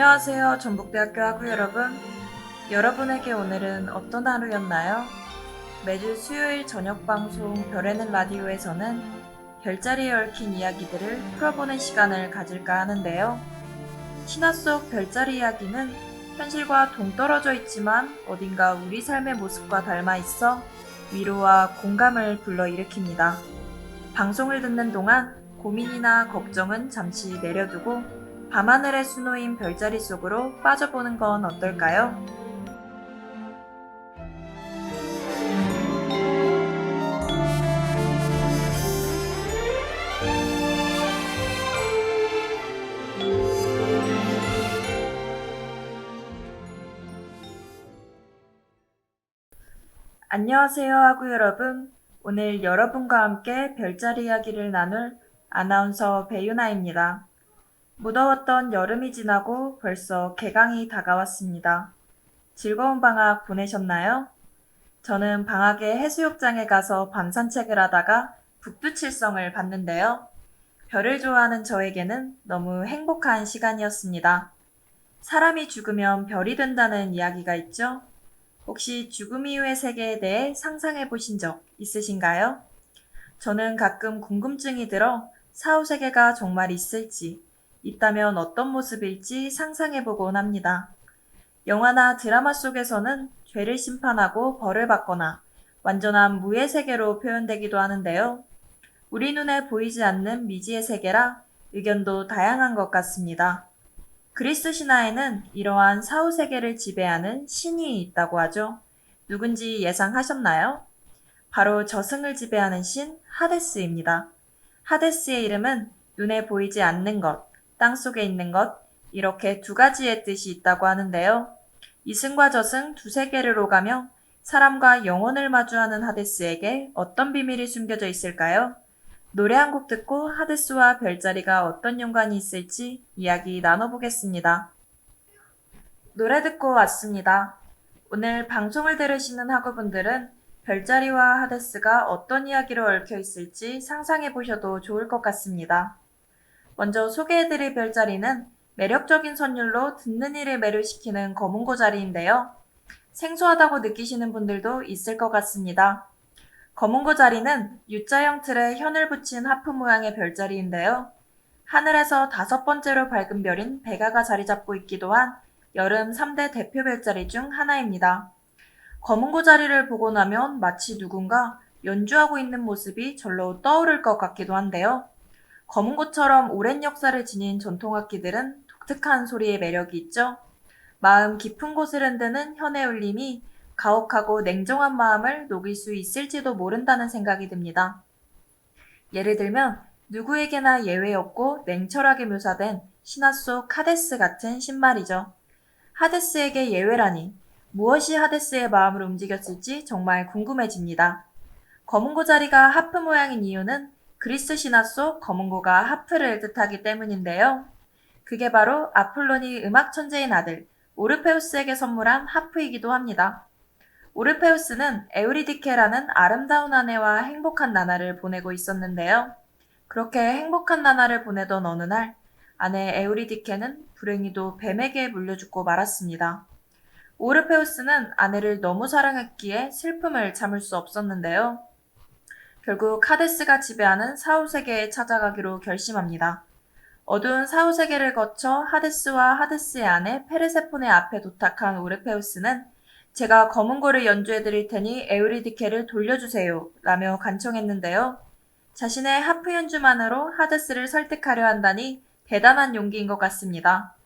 안녕하세요. 전북대학교 학우 여러분. 여러분에게 오늘은 어떤 하루였나요? 매주 수요일 저녁 방송 별에는 라디오에서는 별자리에 얽힌 이야기들을 풀어보는 시간을 가질까 하는데요. 신화 속 별자리 이야기는 현실과 동떨어져 있지만 어딘가 우리 삶의 모습과 닮아 있어 위로와 공감을 불러일으킵니다. 방송을 듣는 동안 고민이나 걱정은 잠시 내려두고 밤하늘에 수놓인 별자리 속으로 빠져보는 건 어떨까요? 안녕하세요 하구 여러분. 오늘 여러분과 함께 별자리 이야기를 나눌 아나운서 배유나입니다. 무더웠던 여름이 지나고 벌써 개강이 다가왔습니다. 즐거운 방학 보내셨나요? 저는 방학에 해수욕장에 가서 밤 산책을 하다가 북두칠성을 봤는데요. 별을 좋아하는 저에게는 너무 행복한 시간이었습니다. 사람이 죽으면 별이 된다는 이야기가 있죠? 혹시 죽음 이후의 세계에 대해 상상해 보신 적 있으신가요? 저는 가끔 궁금증이 들어 사후세계가 정말 있을지, 있다면 어떤 모습일지 상상해 보곤 합니다. 영화나 드라마 속에서는 죄를 심판하고 벌을 받거나 완전한 무의 세계로 표현되기도 하는데요. 우리 눈에 보이지 않는 미지의 세계라 의견도 다양한 것 같습니다. 그리스 신화에는 이러한 사후 세계를 지배하는 신이 있다고 하죠. 누군지 예상하셨나요? 바로 저승을 지배하는 신 하데스입니다. 하데스의 이름은 눈에 보이지 않는 것, 땅 속에 있는 것, 이렇게 두 가지의 뜻이 있다고 하는데요. 이승과 저승 두 세계를 오가며 사람과 영혼을 마주하는 하데스에게 어떤 비밀이 숨겨져 있을까요? 노래 한 곡 듣고 하데스와 별자리가 어떤 연관이 있을지 이야기 나눠보겠습니다. 노래 듣고 왔습니다. 오늘 방송을 들으시는 학우분들은 별자리와 하데스가 어떤 이야기로 얽혀 있을지 상상해 보셔도 좋을 것 같습니다. 먼저 소개해드릴 별자리는 매력적인 선율로 듣는 이를 매료시키는 검은고 자리인데요. 생소하다고 느끼시는 분들도 있을 것 같습니다. 검은고 자리는 U자형 틀에 현을 붙인 하프 모양의 별자리인데요. 하늘에서 5번째로 밝은 별인 베가가 자리 잡고 있기도 한 여름 3대 대표 별자리 중 하나입니다. 검은고 자리를 보고 나면 마치 누군가 연주하고 있는 모습이 절로 떠오를 것 같기도 한데요. 검은고처럼 오랜 역사를 지닌 전통악기들은 독특한 소리의 매력이 있죠. 마음 깊은 곳을 흔드는 현의 울림이 가혹하고 냉정한 마음을 녹일 수 있을지도 모른다는 생각이 듭니다. 예를 들면 누구에게나 예외 없고 냉철하게 묘사된 신화 속 하데스 같은 신말이죠. 하데스에게 예외라니 무엇이 하데스의 마음을 움직였을지 정말 궁금해집니다. 검은고 자리가 하프 모양인 이유는 그리스 신화 속 검은고가 하프를 뜻하기 때문인데요. 그게 바로 아폴론이 음악 천재인 아들 오르페우스에게 선물한 하프이기도 합니다. 오르페우스는 에우리디케라는 아름다운 아내와 행복한 나날을 보내고 있었는데요. 그렇게 행복한 나날을 보내던 어느 날 아내 에우리디케는 불행히도 뱀에게 물려 죽고 말았습니다. 오르페우스는 아내를 너무 사랑했기에 슬픔을 참을 수 없었는데요. 결국 하데스가 지배하는 사후세계에 찾아가기로 결심합니다. 어두운 사후세계를 거쳐 하데스와 하데스의 아내 페르세폰의 앞에 도착한 오르페우스는 제가 검은고를 연주해드릴 테니 에우리디케를 돌려주세요 라며 간청했는데요. 자신의 하프 연주만으로 하데스를 설득하려 한다니 대단한 용기인 것 같습니다.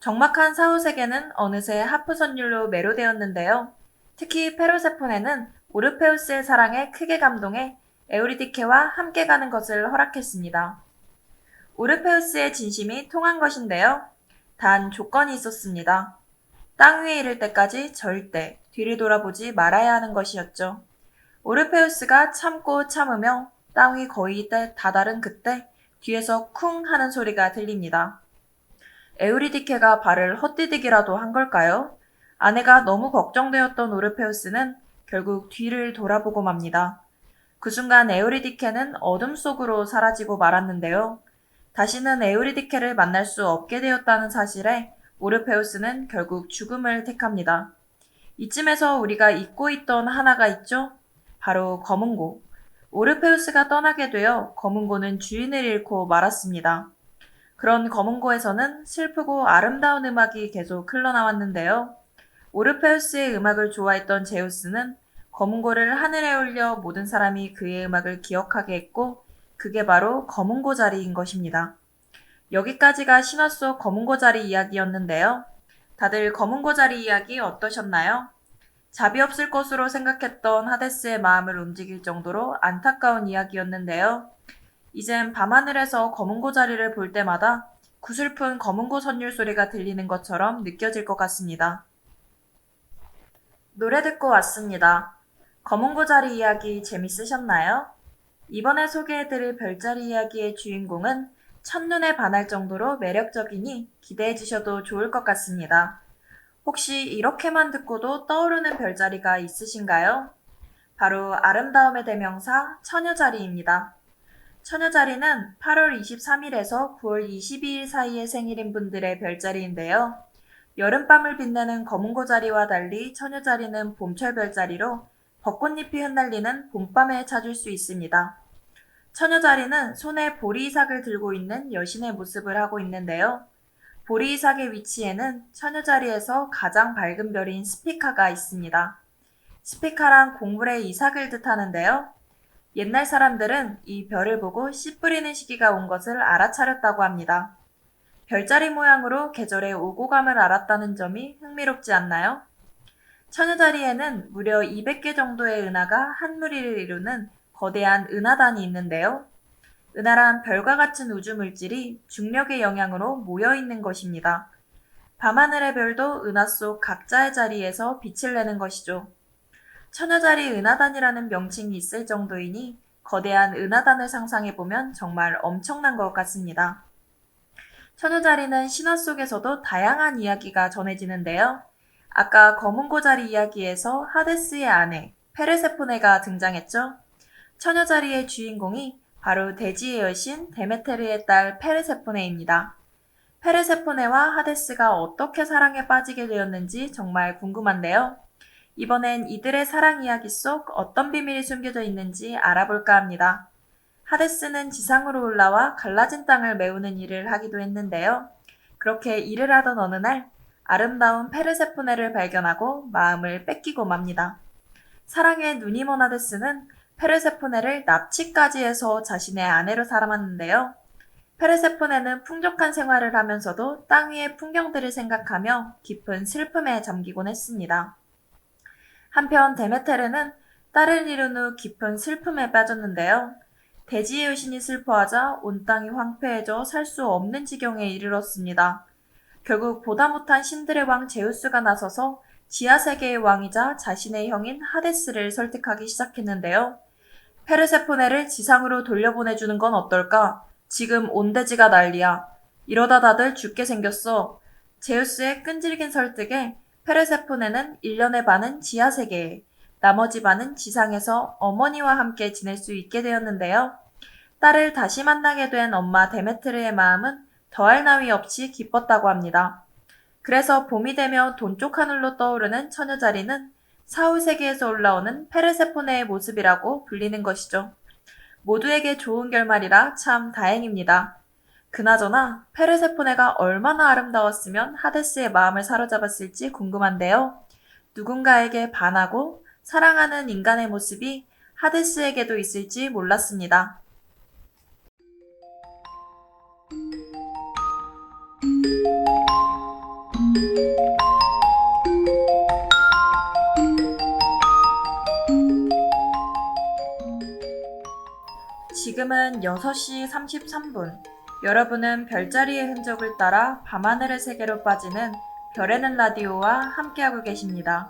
적막한 사후세계는 어느새 하프 선율로 매료되었는데요. 특히 페르세폰에는 오르페우스의 사랑에 크게 감동해 에우리디케와 함께 가는 것을 허락했습니다. 오르페우스의 진심이 통한 것인데요. 단 조건이 있었습니다. 땅 위에 이를 때까지 절대 뒤를 돌아보지 말아야 하는 것이었죠. 오르페우스가 참고 참으며 땅 위 거의 다다른 그때 뒤에서 쿵 하는 소리가 들립니다. 에우리디케가 발을 헛디디기라도 한 걸까요? 아내가 너무 걱정되었던 오르페우스는 결국 뒤를 돌아보고 맙니다. 그 순간 에우리디케는 어둠 속으로 사라지고 말았는데요. 다시는 에우리디케를 만날 수 없게 되었다는 사실에 오르페우스는 결국 죽음을 택합니다. 이쯤에서 우리가 잊고 있던 하나가 있죠? 바로 검은고. 오르페우스가 떠나게 되어 검은고는 주인을 잃고 말았습니다. 그런 검은고에서는 슬프고 아름다운 음악이 계속 흘러나왔는데요. 오르페우스의 음악을 좋아했던 제우스는 검은고를 하늘에 올려 모든 사람이 그의 음악을 기억하게 했고, 그게 바로 검은고 자리인 것입니다. 여기까지가 신화 속 검은고 자리 이야기였는데요. 다들 검은고 자리 이야기 어떠셨나요? 답이 없을 것으로 생각했던 하데스의 마음을 움직일 정도로 안타까운 이야기였는데요. 이젠 밤하늘에서 검은고 자리를 볼 때마다 구슬픈 검은고 선율 소리가 들리는 것처럼 느껴질 것 같습니다. 노래 듣고 왔습니다. 검은고 자리 이야기 재밌으셨나요? 이번에 소개해드릴 별자리 이야기의 주인공은 첫눈에 반할 정도로 매력적이니 기대해주셔도 좋을 것 같습니다. 혹시 이렇게만 듣고도 떠오르는 별자리가 있으신가요? 바로 아름다움의 대명사 처녀자리입니다. 처녀자리는 8월 23일에서 9월 22일 사이의 생일인 분들의 별자리인데요. 여름밤을 빛내는 검은고 자리와 달리 처녀자리는 봄철 별자리로 벚꽃잎이 흩날리는 봄밤에 찾을 수 있습니다. 처녀자리는 손에 보리이삭을 들고 있는 여신의 모습을 하고 있는데요. 보리이삭의 위치에는 처녀자리에서 가장 밝은 별인 스피카가 있습니다. 스피카란 곡물의 이삭을 뜻하는데요. 옛날 사람들은 이 별을 보고 씨 뿌리는 시기가 온 것을 알아차렸다고 합니다. 별자리 모양으로 계절의 오고 감을 알았다는 점이 흥미롭지 않나요? 처녀자리에는 무려 200개 정도의 은하가 한 무리를 이루는 거대한 은하단이 있는데요. 은하란 별과 같은 우주 물질이 중력의 영향으로 모여 있는 것입니다. 밤하늘의 별도 은하 속 각자의 자리에서 빛을 내는 것이죠. 처녀자리 은하단이라는 명칭이 있을 정도이니 거대한 은하단을 상상해보면 정말 엄청난 것 같습니다. 처녀자리는 신화 속에서도 다양한 이야기가 전해지는데요. 아까 검은고 자리 이야기에서 하데스의 아내 페르세포네가 등장했죠. 처녀자리의 주인공이 바로 대지의 여신 데메테르의 딸 페르세포네입니다. 페르세포네와 하데스가 어떻게 사랑에 빠지게 되었는지 정말 궁금한데요. 이번엔 이들의 사랑 이야기 속 어떤 비밀이 숨겨져 있는지 알아볼까 합니다. 하데스는 지상으로 올라와 갈라진 땅을 메우는 일을 하기도 했는데요. 그렇게 일을 하던 어느 날 아름다운 페르세포네를 발견하고 마음을 뺏기고 맙니다. 사랑에 눈이 먼 하데스는 페르세포네를 납치까지 해서 자신의 아내로 삼았는데요. 페르세포네는 풍족한 생활을 하면서도 땅 위의 풍경들을 생각하며 깊은 슬픔에 잠기곤 했습니다. 한편 데메테르는 딸을 잃은 후 깊은 슬픔에 빠졌는데요. 대지의 여신이 슬퍼하자 온 땅이 황폐해져 살 수 없는 지경에 이르렀습니다. 결국 보다 못한 신들의 왕 제우스가 나서서 지하세계의 왕이자 자신의 형인 하데스를 설득하기 시작했는데요. 페르세포네를 지상으로 돌려보내주는 건 어떨까? 지금 온 대지가 난리야. 이러다 다들 죽게 생겼어. 제우스의 끈질긴 설득에 페르세포네는 1년의 반은 지하세계에, 나머지 반은 지상에서 어머니와 함께 지낼 수 있게 되었는데요. 딸을 다시 만나게 된 엄마 데메트르의 마음은 더할 나위 없이 기뻤다고 합니다. 그래서 봄이 되면 돈쪽 하늘로 떠오르는 처녀자리는 사후세계에서 올라오는 페르세포네의 모습이라고 불리는 것이죠. 모두에게 좋은 결말이라 참 다행입니다. 그나저나 페르세포네가 얼마나 아름다웠으면 하데스의 마음을 사로잡았을지 궁금한데요. 누군가에게 반하고 사랑하는 인간의 모습이 하데스에게도 있을지 몰랐습니다. 지금은 6시 33분. 여러분은 별자리의 흔적을 따라 밤하늘의 세계로 빠지는 별에는 라디오와 함께하고 계십니다.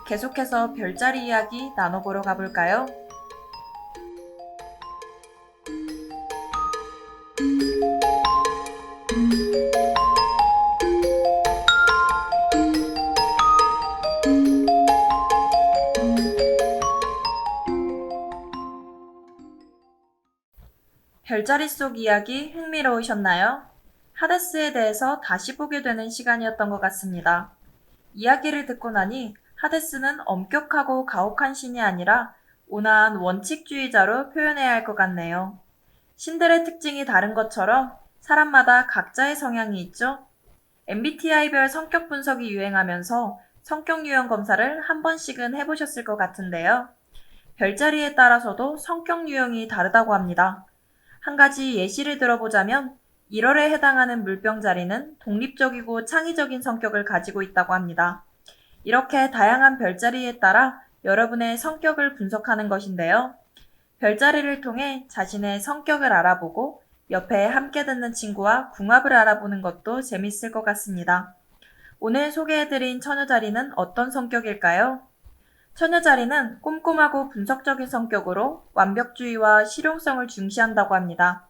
계속해서 별자리 이야기 나눠보러 가볼까요? 별자리 속 이야기 흥미로우셨나요? 하데스에 대해서 다시 보게 되는 시간이었던 것 같습니다. 이야기를 듣고 나니 하데스는 엄격하고 가혹한 신이 아니라 온화한 원칙주의자로 표현해야 할 것 같네요. 신들의 특징이 다른 것처럼 사람마다 각자의 성향이 있죠? MBTI별 성격 분석이 유행하면서 성격 유형 검사를 한 번씩은 해보셨을 것 같은데요. 별자리에 따라서도 성격 유형이 다르다고 합니다. 한 가지 예시를 들어보자면 1월에 해당하는 물병자리는 독립적이고 창의적인 성격을 가지고 있다고 합니다. 이렇게 다양한 별자리에 따라 여러분의 성격을 분석하는 것인데요. 별자리를 통해 자신의 성격을 알아보고 옆에 함께 듣는 친구와 궁합을 알아보는 것도 재밌을 것 같습니다. 오늘 소개해드린 처녀자리는 어떤 성격일까요? 처녀자리는 꼼꼼하고 분석적인 성격으로 완벽주의와 실용성을 중시한다고 합니다.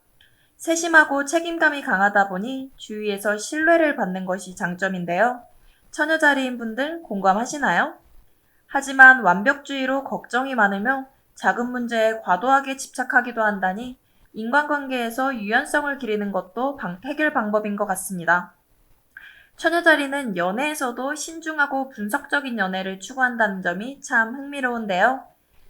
세심하고 책임감이 강하다 보니 주위에서 신뢰를 받는 것이 장점인데요. 처녀자리인 분들 공감하시나요? 하지만 완벽주의로 걱정이 많으며 작은 문제에 과도하게 집착하기도 한다니 인간관계에서 유연성을 기르는 것도 해결 방법인 것 같습니다. 처녀자리는 연애에서도 신중하고 분석적인 연애를 추구한다는 점이 참 흥미로운데요.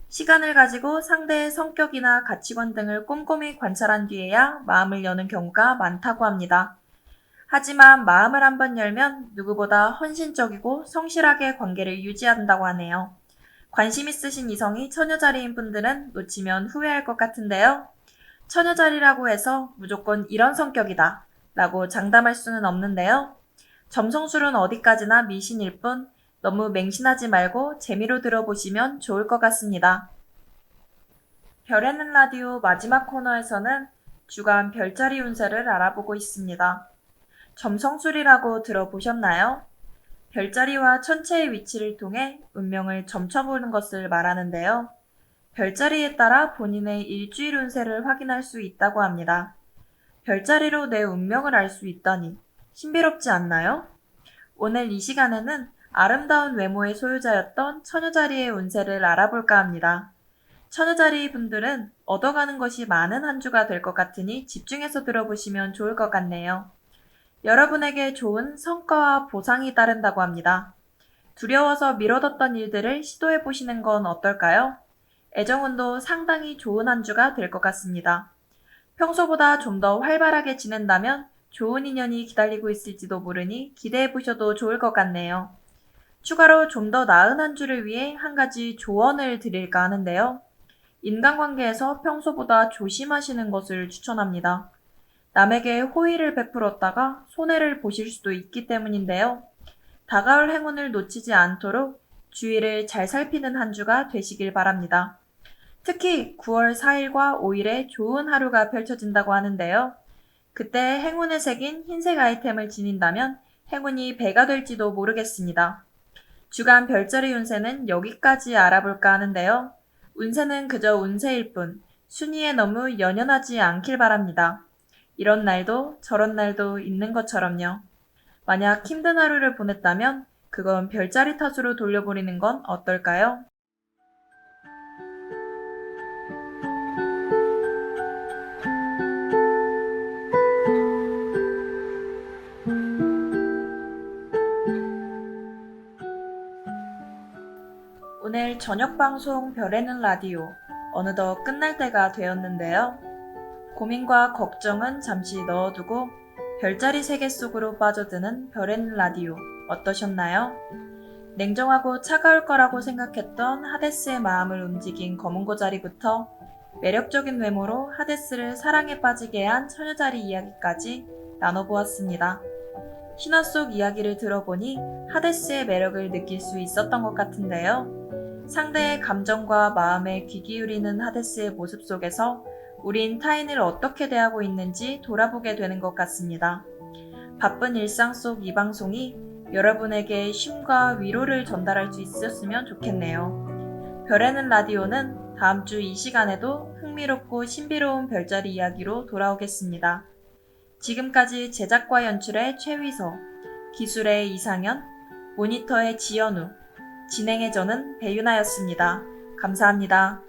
시간을 가지고 상대의 성격이나 가치관 등을 꼼꼼히 관찰한 뒤에야 마음을 여는 경우가 많다고 합니다. 하지만 마음을 한번 열면 누구보다 헌신적이고 성실하게 관계를 유지한다고 하네요. 관심 있으신 이성이 처녀자리인 분들은 놓치면 후회할 것 같은데요. 처녀자리라고 해서 무조건 이런 성격이다 라고 장담할 수는 없는데요. 점성술은 어디까지나 미신일 뿐 너무 맹신하지 말고 재미로 들어보시면 좋을 것 같습니다. 별에는 라디오 마지막 코너에서는 주간 별자리 운세를 알아보고 있습니다. 점성술이라고 들어보셨나요? 별자리와 천체의 위치를 통해 운명을 점쳐보는 것을 말하는데요. 별자리에 따라 본인의 일주일 운세를 확인할 수 있다고 합니다. 별자리로 내 운명을 알 수 있다니 신비롭지 않나요? 오늘 이 시간에는 아름다운 외모의 소유자였던 처녀자리의 운세를 알아볼까 합니다. 처녀자리 분들은 얻어가는 것이 많은 한 주가 될 것 같으니 집중해서 들어보시면 좋을 것 같네요. 여러분에게 좋은 성과와 보상이 따른다고 합니다. 두려워서 미뤄뒀던 일들을 시도해보시는 건 어떨까요? 애정운도 상당히 좋은 한 주가 될 것 같습니다. 평소보다 좀 더 활발하게 지낸다면 좋은 인연이 기다리고 있을지도 모르니 기대해보셔도 좋을 것 같네요. 추가로 좀 더 나은 한 주를 위해 한 가지 조언을 드릴까 하는데요. 인간관계에서 평소보다 조심하시는 것을 추천합니다. 남에게 호의를 베풀었다가 손해를 보실 수도 있기 때문인데요. 다가올 행운을 놓치지 않도록 주의를 잘 살피는 한 주가 되시길 바랍니다. 특히 9월 4일과 5일에 좋은 하루가 펼쳐진다고 하는데요. 그때 행운의 색인 흰색 아이템을 지닌다면 행운이 배가 될지도 모르겠습니다. 주간 별자리 운세는 여기까지 알아볼까 하는데요. 운세는 그저 운세일 뿐 순위에 너무 연연하지 않길 바랍니다. 이런 날도 저런 날도 있는 것처럼요. 만약 힘든 하루를 보냈다면 그건 별자리 탓으로 돌려버리는 건 어떨까요? 오늘 저녁 방송 별에는 라디오 어느덧 끝날 때가 되었는데요. 고민과 걱정은 잠시 넣어두고 별자리 세계 속으로 빠져드는 별에는 라디오 어떠셨나요? 냉정하고 차가울 거라고 생각했던 하데스의 마음을 움직인 검은고 자리부터 매력적인 외모로 하데스를 사랑에 빠지게 한 처녀자리 이야기까지 나눠보았습니다. 신화 속 이야기를 들어보니 하데스의 매력을 느낄 수 있었던 것 같은데요. 상대의 감정과 마음에 귀 기울이는 하데스의 모습 속에서 우린 타인을 어떻게 대하고 있는지 돌아보게 되는 것 같습니다. 바쁜 일상 속 이 방송이 여러분에게 쉼과 위로를 전달할 수 있었으면 좋겠네요. 별에는 라디오는 다음 주 이 시간에도 흥미롭고 신비로운 별자리 이야기로 돌아오겠습니다. 지금까지 제작과 연출의 최휘서, 기술의 이상현, 모니터의 지연우, 진행의 저는 배윤아였습니다. 감사합니다.